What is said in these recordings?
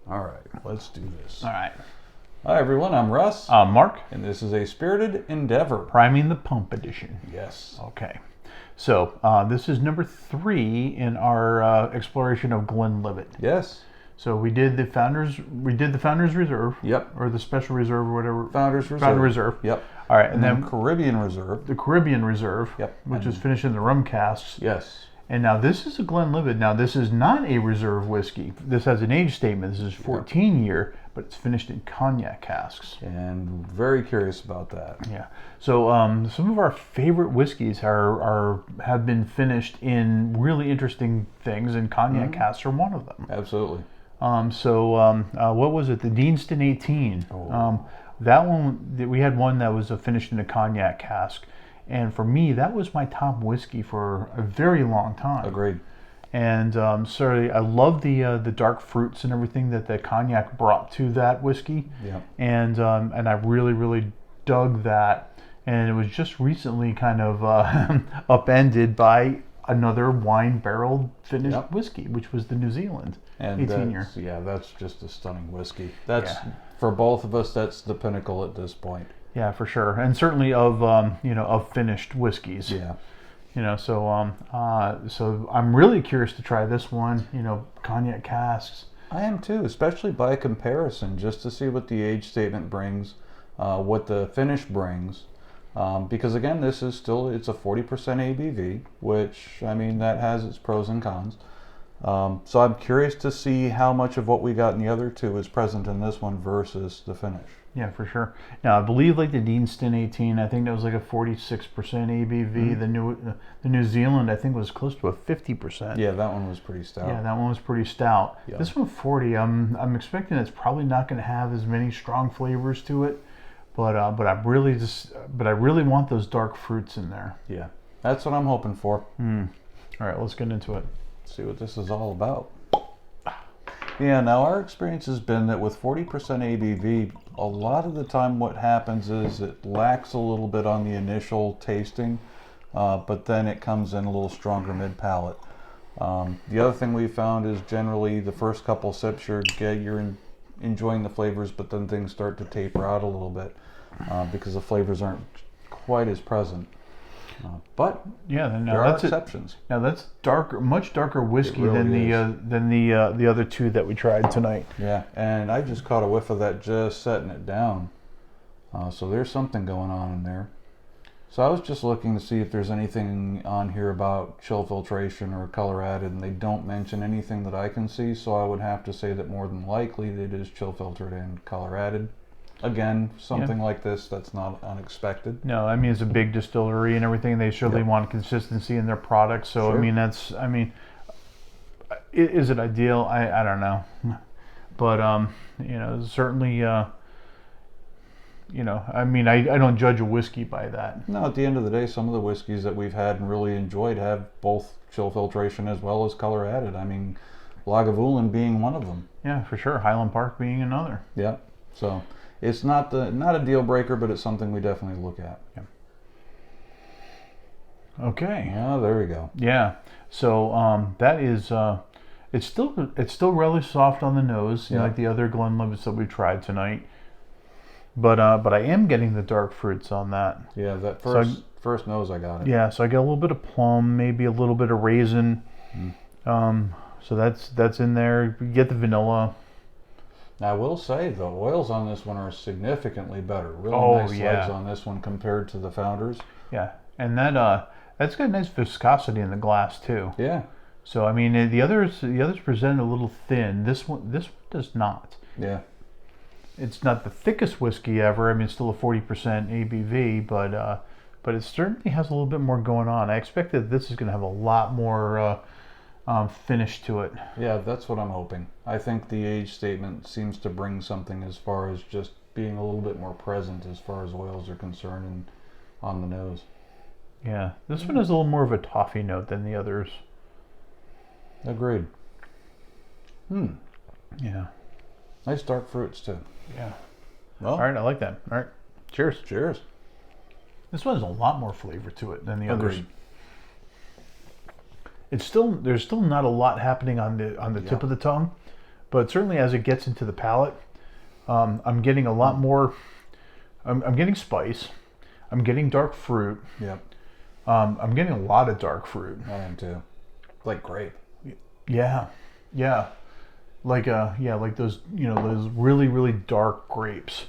All right, let's do this. All right. Hi, everyone. I'm Russ. Mark. And this is a spirited endeavor. Priming the Pump edition. Yes. Okay. So this is number 3 in our exploration of Glenlivet. Yes. So we did the Founders Reserve. Yep. Or the Special Reserve or whatever. Founders Reserve. Founder Reserve. Yep. All right. And then Caribbean Reserve. The Caribbean Reserve. Yep. Which is finished in the rum casks. Yes. And now this is a Glenlivet. Now this is not a reserve whiskey. This has an age statement. This is 14 year, but it's finished in cognac casks. And very curious about that. Yeah. So some of our favorite whiskeys have been finished in really interesting things, and cognac casks are one of them. Absolutely. What was it? The Deanston 18. That one, we had one that was finished in a cognac cask. And for me, that was my top whiskey for a very long time. Agreed. And I love the dark fruits and everything that the cognac brought to that whiskey. Yeah. And I really, really dug that. And it was just recently kind of upended by another wine barrel finished whiskey, which was the New Zealand 18 year. Yeah, that's just a stunning whiskey. That's for both of us. That's the pinnacle at this point. Yeah, for sure, and certainly of finished whiskeys. Yeah. So I'm really curious to try this one. Cognac casks. I am too, especially by comparison, just to see what the age statement brings, what the finish brings, because again, it's a 40% ABV, which that has its pros and cons. So I'm curious to see how much of what we got in the other two is present in this one versus the finish. Yeah, for sure. Now, I believe like the Deanston 18, I think that was like a 46% ABV. The New Zealand, I think, was close to a 50%. Yeah, that one was pretty stout. Yeah, that one was pretty stout. Yeah. This one 40. I'm expecting it's probably not going to have as many strong flavors to it, but I really want those dark fruits in there. Yeah, that's what I'm hoping for. All right, let's get into it. See what this is all about. Yeah, now our experience has been that with 40% ABV, a lot of the time what happens is it lacks a little bit on the initial tasting, but then it comes in a little stronger mid-palate. The other thing we found is generally the first couple sips you're enjoying the flavors, but then things start to taper out a little bit because the flavors aren't quite as present. But yeah, there are exceptions. Now that's much darker whiskey really than the other two that we tried tonight. Yeah, and I just caught a whiff of that just setting it down. So there's something going on in there. So I was just looking to see if there's anything on here about chill filtration or color added, and they don't mention anything that I can see. So I would have to say that more than likely it is chill filtered and color added. Again, something like this, that's not unexpected. No, it's a big distillery and everything. They surely want consistency in their products. So, sure. Is it ideal? I don't know. But, certainly, I don't judge a whiskey by that. No, at the end of the day, some of the whiskeys that we've had and really enjoyed have both chill filtration as well as color added. Lagavulin being one of them. Yeah, for sure. Highland Park being another. Yeah, so... It's not a deal breaker, but it's something we definitely look at. Yeah. Okay. Yeah, there we go. Yeah. So that is it's still really soft on the nose, like the other Glenlivets that we tried tonight. But I am getting the dark fruits on that. Yeah, that first nose I got it. Yeah, so I get a little bit of plum, maybe a little bit of raisin. So that's in there. You get the vanilla. Now, I will say the oils on this one are significantly better. Really nice legs on this one compared to the Founders. Yeah, and that's got nice viscosity in the glass too. Yeah. So the others present a little thin. This one does not. Yeah. It's not the thickest whiskey ever. It's still a 40% ABV, but it certainly has a little bit more going on. I expect that this is going to have a lot more finish to it. Yeah, that's what I'm hoping. I think the age statement seems to bring something as far as just being a little bit more present as far as oils are concerned and on the nose. Yeah, this one has a little more of a toffee note than the others. Agreed. Yeah. Nice dark fruits too. Yeah. Well, all right, I like that. All right. Cheers. Cheers. This one has a lot more flavor to it than the others. Agreed. There's still not a lot happening on the tip of the tongue, but certainly as it gets into the palate, I'm getting a lot more. I'm getting spice. I'm getting dark fruit. Yep. I'm getting a lot of dark fruit. I am too. Like grape. Yeah, yeah, like like those those really really dark grapes.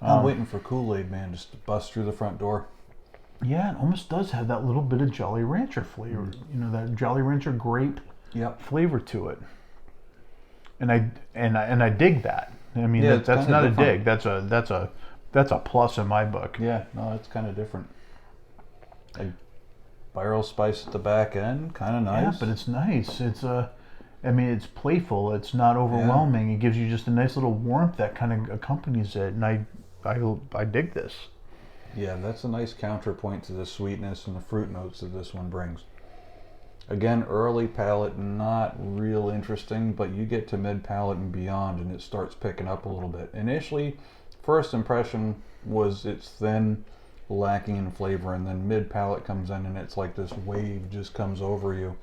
I'm waiting for Kool-Aid Man just to bust through the front door. Yeah, it almost does have that little bit of Jolly Rancher flavor. That Jolly Rancher grape flavor to it. And I dig that. I mean, that's not different. A dig. That's a plus in my book. Yeah, no, it's kind of different. Like barrel spice at the back end, kind of nice. Yeah, but it's nice. It's playful. It's not overwhelming. It gives you just a nice little warmth that kind of accompanies it, and I dig this. Yeah, that's a nice counterpoint to the sweetness and the fruit notes that this one brings. Again, early palate, not real interesting, but you get to mid palate and beyond, and it starts picking up a little bit. Initially, first impression was it's thin, lacking in flavor, and then mid palate comes in, and it's like this wave just comes over you.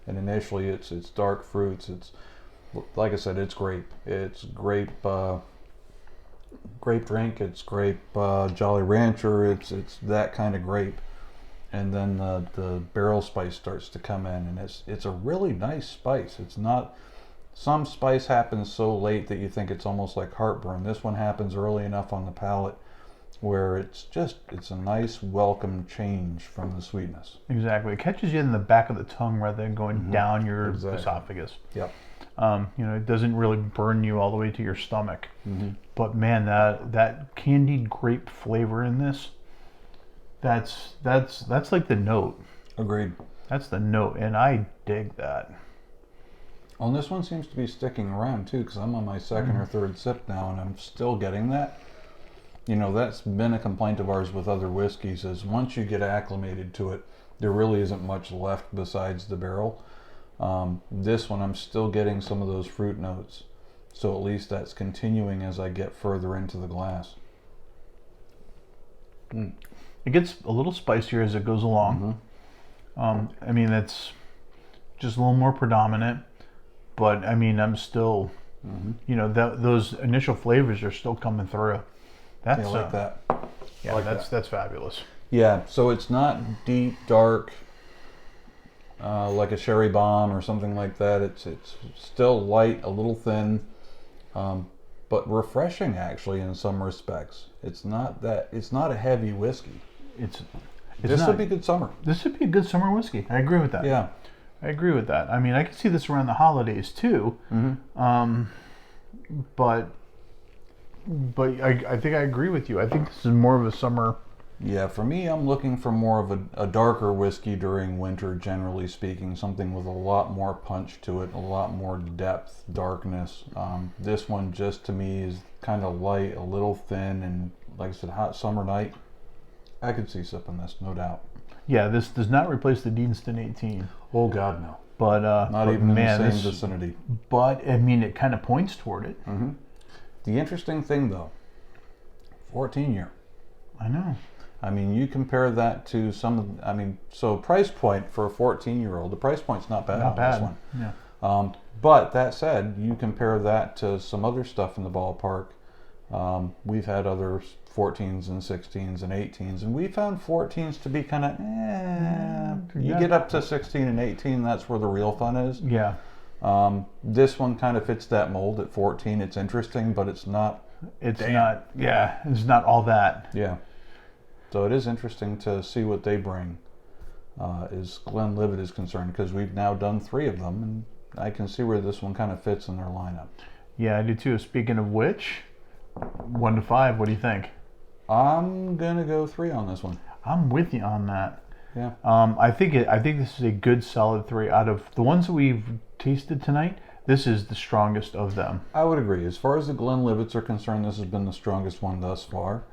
And initially, it's dark fruits. It's, like I said, it's grape. It's grape drink. It's grape Jolly Rancher. It's that kind of grape. And then the barrel spice starts to come in, and it's a really nice spice. It's not, some spice happens so late that you think it's almost like heartburn. This one happens early enough on the palate where it's a nice welcome change from the sweetness. Exactly. It catches you in the back of the tongue rather than going down your esophagus. Yep. It doesn't really burn you all the way to your stomach. But man, that candied grape flavor in this, that's like the note. Agreed. That's the note, and I dig that. Well, this one seems to be sticking around too, because I'm on my second or third sip now, and I'm still getting that. That's been a complaint of ours with other whiskeys, is once you get acclimated to it, there really isn't much left besides the barrel. This one, I'm still getting some of those fruit notes. So at least that's continuing as I get further into the glass. It gets a little spicier as it goes along. That's just a little more predominant. But, I'm still, those initial flavors are still coming through. I like that. Yeah, that's fabulous. Yeah, so it's not deep, dark, like a sherry bomb or something like that. It's still light, a little thin, but refreshing actually in some respects. It's not a heavy whiskey. This would be good summer. This would be a good summer whiskey. I agree with that. Yeah, I agree with that. I could see this around the holidays too. But I think I agree with you. I think this is more of a summer. Yeah, for me, I'm looking for more of a darker whiskey during winter, generally speaking. Something with a lot more punch to it, a lot more depth, darkness. This one, just to me, is kind of light, a little thin, and like I said, hot summer night. I could see sipping this, no doubt. Yeah, this does not replace the Deanston 18. Oh, God, no. But not even in the same vicinity. But, it kind of points toward it. The interesting thing, though, 14-year. I know. You compare that to so price point for a 14-year-old, the price point's not bad on this one. Yeah. But that said, you compare that to some other stuff in the ballpark. We've had other 14s and 16s and 18s, and we found 14s to be kind of, you get up to 16 and 18, that's where the real fun is. Yeah. This one kind of fits that mold at 14. It's interesting, but it's not. It's not all that. Yeah. So it is interesting to see what they bring as Glenlivet is concerned, because we've now done 3 of them, and I can see where this one kind of fits in their lineup. Yeah, I do too. Speaking of which, 1 to 5, what do you think? I'm gonna go 3 on this one. I'm with you on that. Yeah. I think this is a good solid 3 out of the ones that we've tasted tonight. This is the strongest of them. I would agree. As far as the Glenlivets are concerned, this has been the strongest one thus far.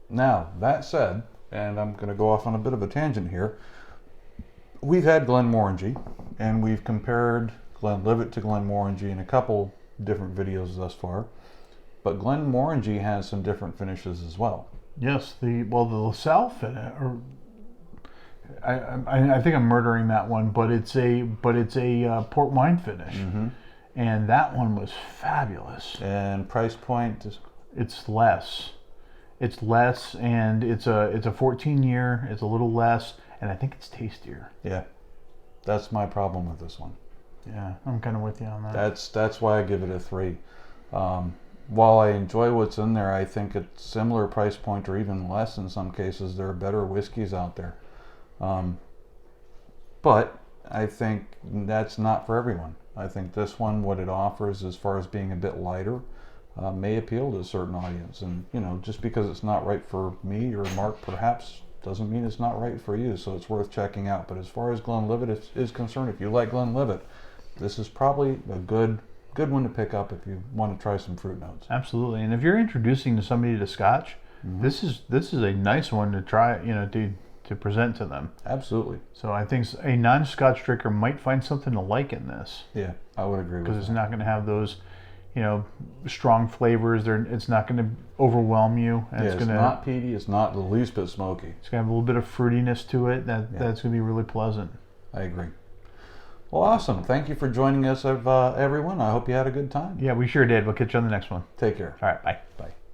Now, that said, and I'm going to go off on a bit of a tangent here, we've had Glenmorangie, and we've compared Glenlivet to Glenmorangie in a couple different videos thus far, but Glenmorangie has some different finishes as well. Yes, the LaSalle finish, or I think I'm murdering that one, but it's a port wine finish, and that one was fabulous. And price point is It's less. It's less, and it's a 14-year. It's a little less, and I think it's tastier. yeah. That's my problem with this one. Yeah, I'm kind of with you on that. That's why I give it a 3. While I enjoy what's in there, I think it's similar price point or even less in some cases. There are better whiskeys out there. But I think that's not for everyone. I think this one, what it offers as far as being a bit lighter, may appeal to a certain audience. And, you know, just because it's not right for me or Mark perhaps doesn't mean it's not right for you. So it's worth checking out. But as far as Glenlivet is concerned, if you like Glenlivet, this is probably a good one to pick up if you want to try some fruit notes. Absolutely. And if you're introducing somebody to Scotch, this is a nice one to try, you know, to present to them. Absolutely. So I think a non-Scotch drinker might find something to like in this. Yeah, I would agree with that. Because it's not going to have those, you know, strong flavors. It's not going to overwhelm you. And Yeah, it's not peaty. It's not the least bit smoky. It's going to have a little bit of fruitiness to it. That's going to be really pleasant. I agree. Well, awesome. Thank you for joining us, everyone. I hope you had a good time. Yeah, we sure did. We'll catch you on the next one. Take care. All right, bye. Bye.